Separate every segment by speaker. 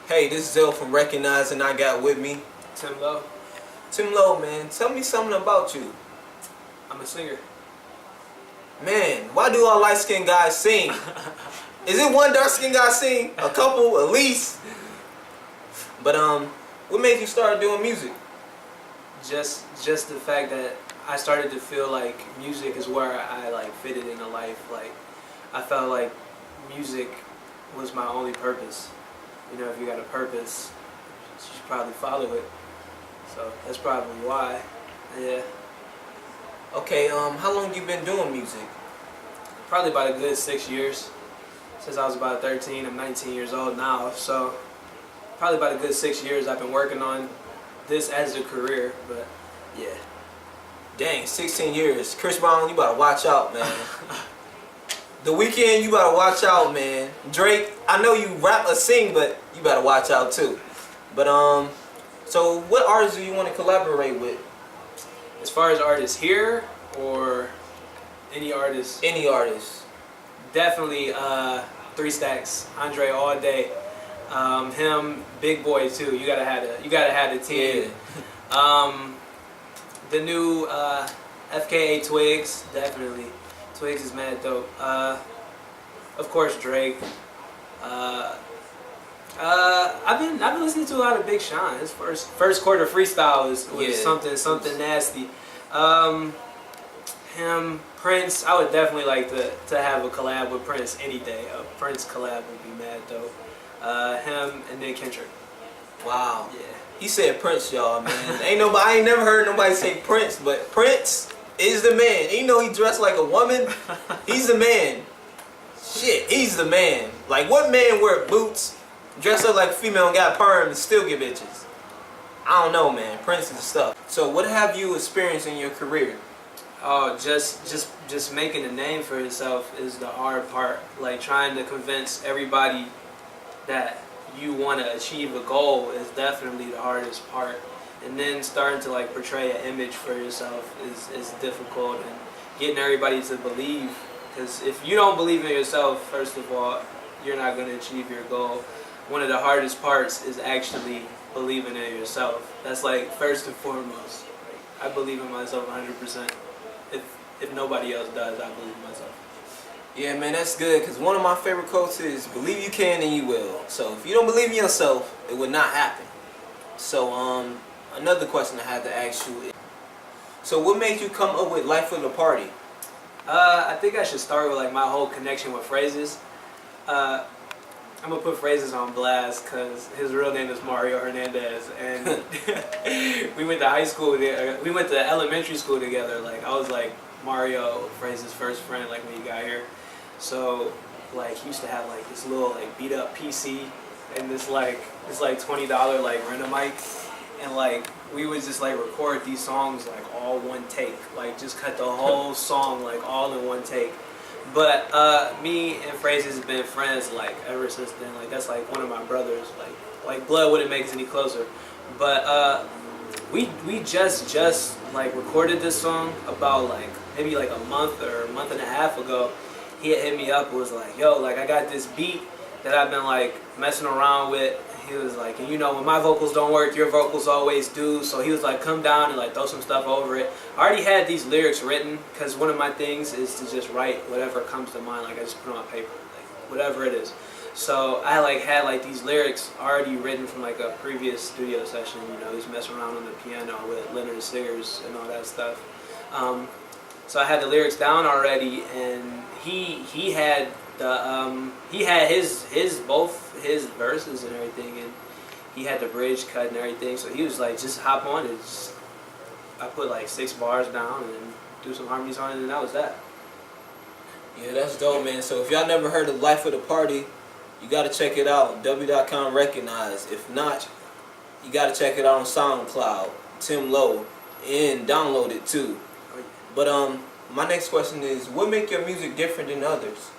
Speaker 1: Hey, this is Zelle from RecogniZZe, and I got with me
Speaker 2: Tim Lowe.
Speaker 1: Tim Lowe, man. Tell me something about you.
Speaker 2: I'm a singer.
Speaker 1: Man, why do all light-skinned guys sing? Is it one dark-skinned guy sing? A couple, at least. But what made you start doing music?
Speaker 2: Just the fact that I started to feel like music is where I like fitted into life. Like I felt like music was my only purpose. You know, if you got a purpose, you should probably follow it. So that's probably why. Yeah.
Speaker 1: Okay, how long you been doing music?
Speaker 2: Probably about a good 6 years. Since I was about 13, I'm 19 years old now. So probably about a good 6 years I've been working on this as a career. But yeah.
Speaker 1: Dang, 16 years. Chris Brown, you better watch out, man. The Weeknd, you better watch out, man. Drake, I know you rap or sing, but you better watch out too. But so what artists do you want to collaborate with?
Speaker 2: As far as artists here or any artist?
Speaker 1: Any artist.
Speaker 2: Definitely 3 Stacks, Andre all day. Him, Big Boy too. You gotta have the team.
Speaker 1: Yeah.
Speaker 2: The new FKA Twigs, definitely. Twigs is mad dope. Of course Drake. I've been listening to a lot of Big Sean. His first quarter freestyle was something nasty. Him, Prince. I would definitely like to have a collab with Prince any day. A Prince collab would be mad dope. Him and then Kendrick.
Speaker 1: Wow.
Speaker 2: Yeah.
Speaker 1: He said Prince, y'all, man. I ain't never heard nobody say Prince, but Prince is the man. You know he dressed like a woman. He's the man. Shit, he's the man. Like, what man wear boots, dress up like a female and got perm and still get bitches? I don't know, man. Prince is the stuff. So what have you experienced in your career?
Speaker 2: Oh, just making a name for yourself is the hard part. Like trying to convince everybody that you want to achieve a goal is definitely the hardest part. And then starting to like portray an image for yourself is difficult, and getting everybody to believe. Because if you don't believe in yourself, first of all, you're not going to achieve your goal. One of the hardest parts is actually believing in yourself. That's like first and foremost. Like, I believe in myself 100%. If nobody else does, I believe in myself.
Speaker 1: Yeah, man, that's good, because one of my favorite quotes is, believe you can and you will. So if you don't believe in yourself, it would not happen. So another question I had to ask you is, so what made you come up with Life of the Party?
Speaker 2: I think I should start with like my whole connection with Phrases. I'm gonna put Phrases on blast because his real name is Mario Hernandez, and we went to high school. We went to elementary school together. Like I was like Mario Phrases' first friend, like when he got here. So like he used to have like this little like beat up PC and this like $20 like rent a mic, and like we would just like record these songs like all one take, like just cut the whole song like all in one take. But me and Phrases have been friends like ever since then. Like that's like one of my brothers. Like blood wouldn't make us any closer. But we just like recorded this song about like maybe like a month or a month and a half ago. He had hit me up and was like, yo, like I got this beat that I've been like messing around with. He was like, and you know, when my vocals don't work, your vocals always do. So he was like, come down and like throw some stuff over it. I already had these lyrics written because one of my things is to just write whatever comes to mind. Like I just put it on paper, like whatever it is. So I like had like these lyrics already written from like a previous studio session. You know, he's messing around on the piano with Leonard Singers and all that stuff. So I had the lyrics down already, and he had both his verses and everything, and he had the bridge cut and everything. So he was like, just hop on it. I put like 6 bars down and do some harmonies on it, and that was that.
Speaker 1: Yeah, that's dope, man. So if y'all never heard of Life of the Party, you gotta check it out. W.com RecogniZZe. If not, you gotta check it out on SoundCloud, Tim Lowe, and download it too. But my next question is, what make your music different than others?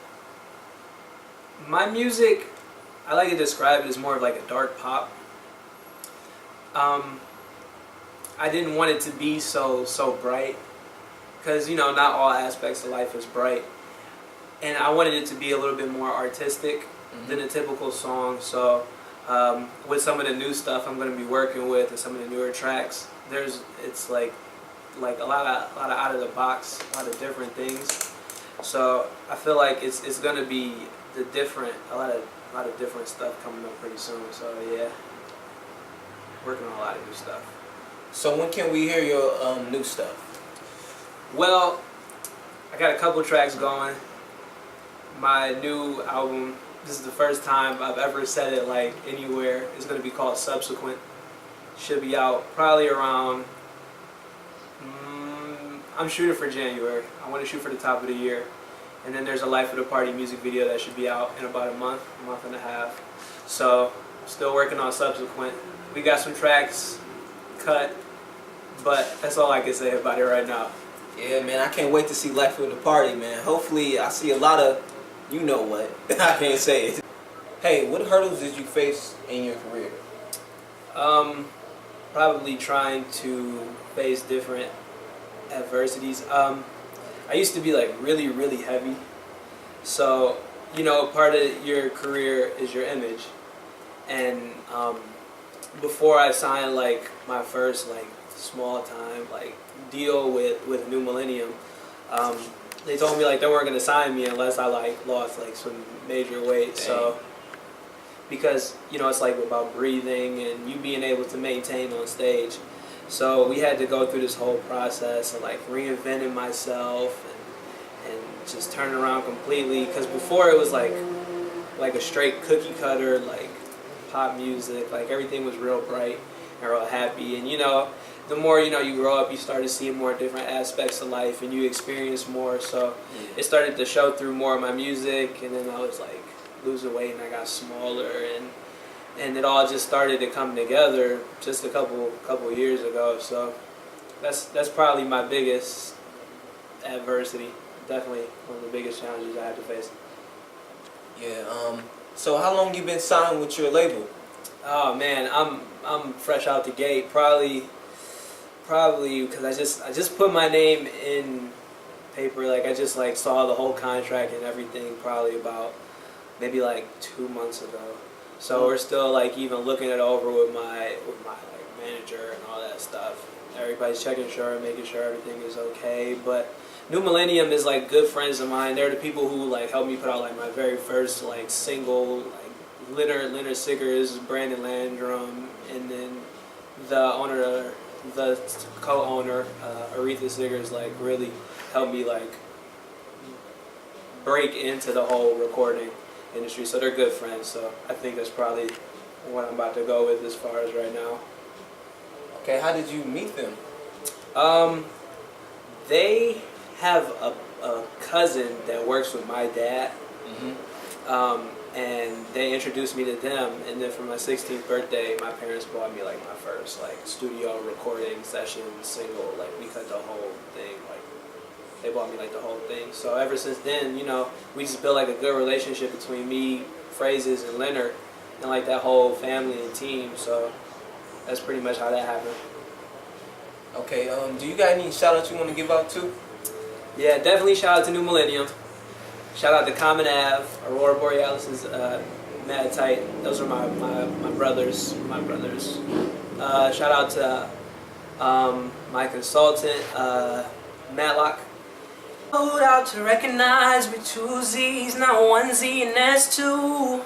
Speaker 2: My music, I like to describe it as more of like a dark pop. I didn't want it to be so bright, because you know not all aspects of life is bright, and I wanted it to be a little bit more artistic than a typical song. So with some of the new stuff I'm gonna be working with and some of the newer tracks, it's like a lot of out of the box, a lot of different things. So I feel like it's gonna be a lot of different stuff coming up pretty soon. So yeah, working on a lot of new stuff.
Speaker 1: So when can we hear your new stuff?
Speaker 2: Well, I got a couple tracks going. My new album, this is the first time I've ever said it like anywhere. It's going to be called Subsequent. Should be out probably around, I'm shooting for January. I want to shoot for the top of the year. And then there's a Life of the Party music video that should be out in about a month and a half. So, still working on Subsequent. We got some tracks cut, but that's all I can say about it right now.
Speaker 1: Yeah, man, I can't wait to see Life of the Party, man. Hopefully I see a lot of, you know what, I can't say it. Hey, what hurdles did you face in your career?
Speaker 2: Probably trying to face different adversities. I used to be like really, really heavy. So, you know, part of your career is your image. And before I signed like my first like small time like deal with New Millennium, they told me like they weren't gonna sign me unless I like lost like some major weight. Dang. So because you know it's like about breathing and you being able to maintain on stage. So we had to go through this whole process of like reinventing myself and just turning around completely. Because before it was like a straight cookie cutter like pop music, like everything was real bright and real happy. And you know, the more you know you grow up, you start to see more different aspects of life and you experience more. So it started to show through more of my music, and then I was like losing weight and I got smaller, and it all just started to come together just a couple years ago. So that's probably my biggest adversity. Definitely one of the biggest challenges I had to face.
Speaker 1: Yeah. So how long you been signed with your label?
Speaker 2: Oh man, I'm fresh out the gate. Probably because I just put my name in paper. Like I just like saw the whole contract and everything. Probably about maybe like 2 months ago. So we're still like even looking it over with my like manager and all that stuff. Everybody's making sure everything is okay. But New Millennium is like good friends of mine. They're the people who like helped me put out like my very first like single, like Leonard Siggers, Brandon Landrum, and then the co-owner Aretha Siggers like really helped me like break into the whole recording industry. So they're good friends. So I think that's probably what I'm about to go with as far as right now.
Speaker 1: Okay, how did you meet them?
Speaker 2: They have a cousin that works with my dad, and they introduced me to them. And then for my 16th birthday, my parents bought me like my first like studio recording session single. Like we cut the whole thing. Like they bought me like the whole thing. So ever since then, you know, we just built like a good relationship between me, Phrases, and Leonard, and like that whole family and team. So that's pretty much how that happened.
Speaker 1: Okay, do you got any shout outs you want to give out too?
Speaker 2: Yeah, definitely shout out to New Millennium. Shout out to Common Ave. Aurora Borealis is mad tight. Those are my brothers. Shout out to my consultant, Matlock. Hold out to recognize with 2 Z's, not 1 Z, and that's 2.